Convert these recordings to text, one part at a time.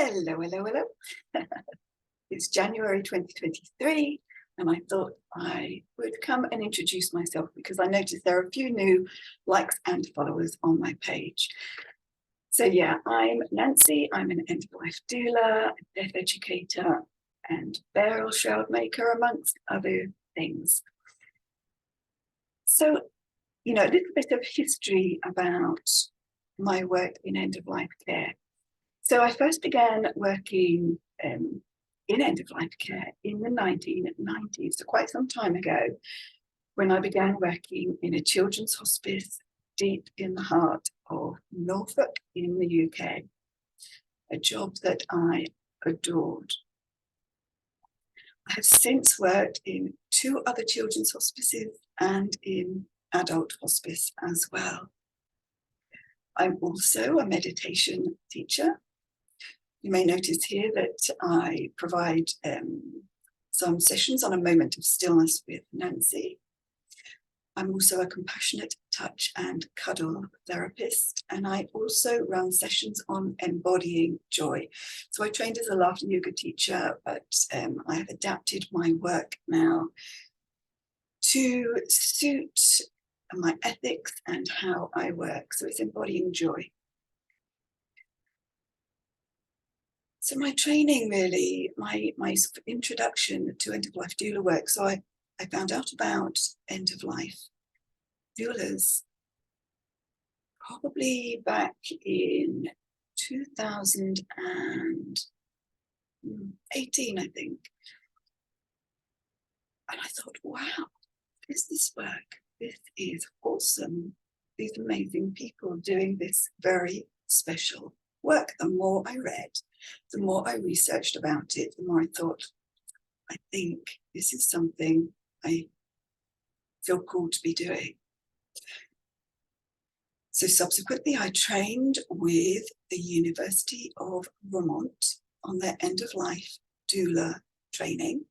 Hello, hello, hello. It's January 2023, and I thought I would come and introduce myself because I noticed there are a few new likes and followers on my page. So yeah, I'm Nancy. I'm an End of Life Doula, a death educator, and burial shroud maker, amongst other things. So, a little bit of history about my work in end of life care. So I first began working in end of life care in the 1990s, so quite some time ago, when I began working in a children's hospice deep in the heart of Norfolk in the UK, a job that I adored. I have since worked in 2 other children's hospices and in adult hospice as well. I'm also a meditation teacher. You may notice here that I provide some sessions on a moment of stillness with Nancy. I'm also a compassionate touch and cuddle therapist, and I also run sessions on embodying joy. So I trained as a laughter yoga teacher, but I have adapted my work now to suit my ethics and how I work. So it's embodying joy. So my training really, my sort of introduction to end of life doula work. So I found out about end of life doulas probably back in 2018, I think. And I thought, wow, this work? This is awesome. These amazing people doing this very special work. The more I read, the more I researched about it, the more I thought, I think this is something I feel called to be doing. So subsequently, I trained with the University of Vermont on their end of life doula training.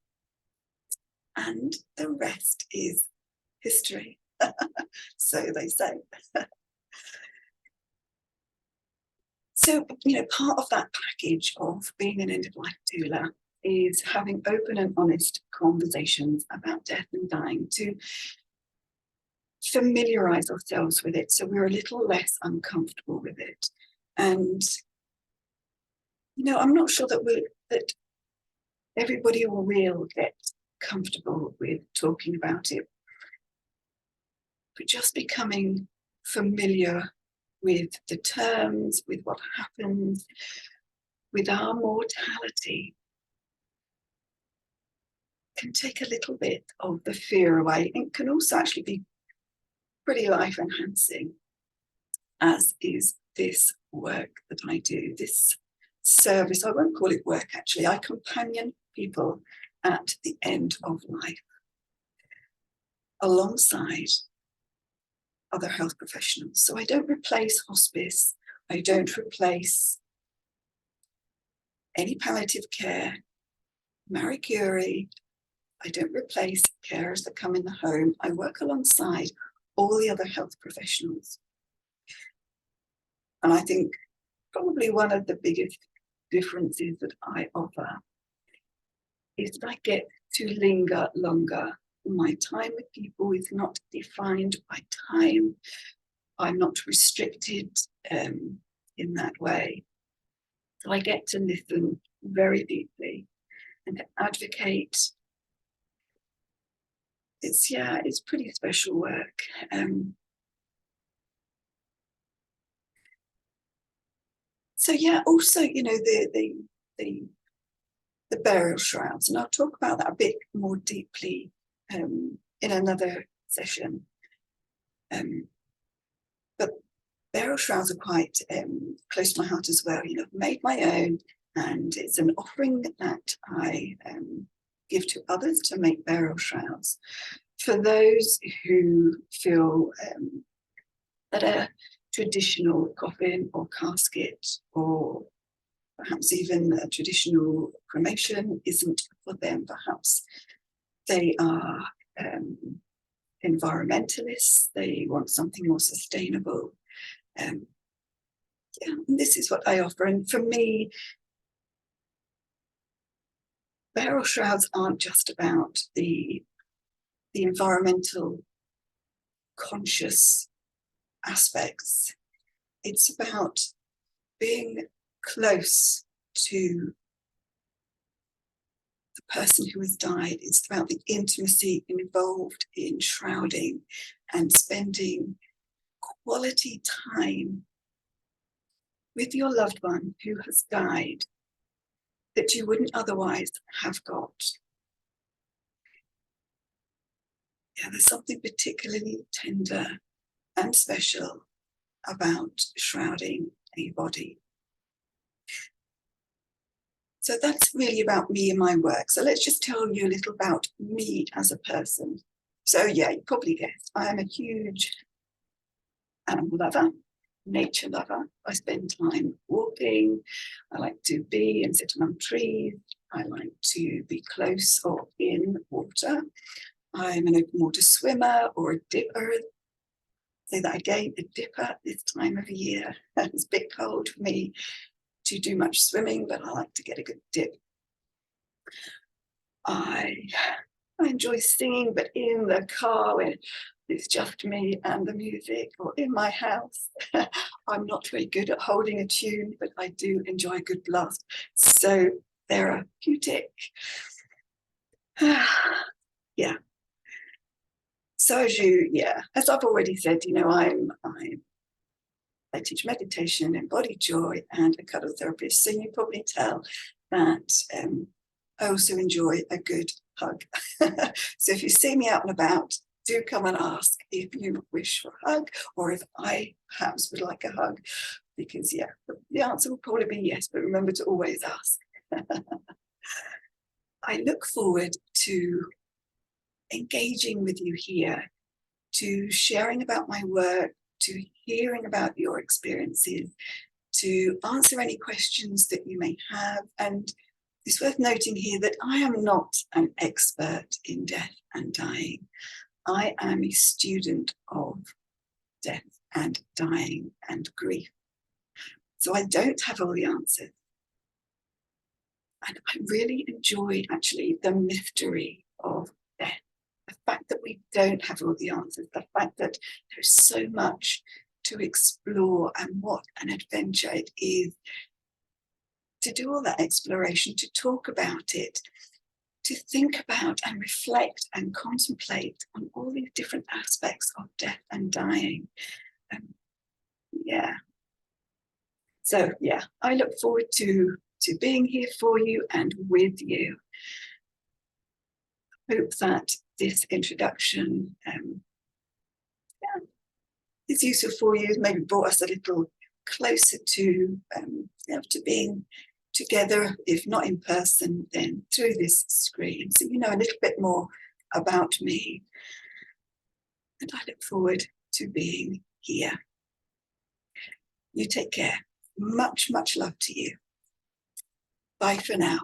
And the rest is history. So they say. So, part of that package of being an end of life doula is having open and honest conversations about death and dying to familiarize ourselves with it so we're a little less uncomfortable with it. And, I'm not sure that everybody will get comfortable with talking about it, but just becoming familiar with the terms, with what happens, with our mortality, can take a little bit of the fear away and can also actually be pretty life enhancing, as is this work that I do, this service. I won't call it work actually. I companion people at the end of life alongside other health professionals. So I don't replace hospice. I don't replace any palliative care, Marie Curie. I don't replace carers that come in the home. I work alongside all the other health professionals. And I think probably one of the biggest differences that I offer is that I get to linger longer. My time with people is not defined by time. I'm not restricted in that way. So I get to listen very deeply and to advocate. It's pretty special work. Also, the burial shrouds, and I'll talk about that a bit more deeply in another session. But burial shrouds are quite close to my heart as well. I've made my own, and it's an offering that I give to others to make burial shrouds. For those who feel that a traditional coffin or casket, or perhaps even a traditional cremation, isn't for them. Perhaps they are environmentalists, they want something more sustainable. This is what I offer. And for me, burial shrouds aren't just about the environmental conscious aspects. It's about being close to the person who has died. It's about the intimacy involved in shrouding and spending quality time with your loved one who has died that you wouldn't otherwise have got. Yeah, there's something particularly tender and special about shrouding a body. So that's really about me and my work. So let's just tell you a little about me as a person. So yeah, you probably guessed, I am a huge animal lover, nature lover. I spend time walking. I like to be and sit among trees. I like to be close or in water. I'm an open water swimmer or a dipper. Say that again, a dipper this time of year. It's a bit cold for me to do much swimming, but I like to get a good dip. I enjoy singing, but in the car when it's just me and the music, or in my house. I'm not very good at holding a tune, but I do enjoy a good blast. So therapeutic. Yeah. So as I've already said, I teach meditation, embodied joy, and a cuddle therapist. So you probably tell that I also enjoy a good hug. So if you see me out and about, do come and ask if you wish for a hug, or if I perhaps would like a hug, because the answer will probably be yes, but remember to always ask. I look forward to engaging with you here, to sharing about my work, to hearing about your experiences, to answer any questions that you may have. And it's worth noting here that I am not an expert in death and dying. I am a student of death and dying and grief. So I don't have all the answers. And I really enjoy actually the mystery of death. The fact that we don't have all the answers, the fact that there's so much to explore, and what an adventure it is to do all that exploration, to talk about it, to think about and reflect and contemplate on all these different aspects of death and dying. So I look forward to being here for you and with you. I hope that this introduction is useful for you, maybe brought us a little closer to being together, if not in person, then through this screen. So you know a little bit more about me. And I look forward to being here. You take care. Much, much love to you. Bye for now.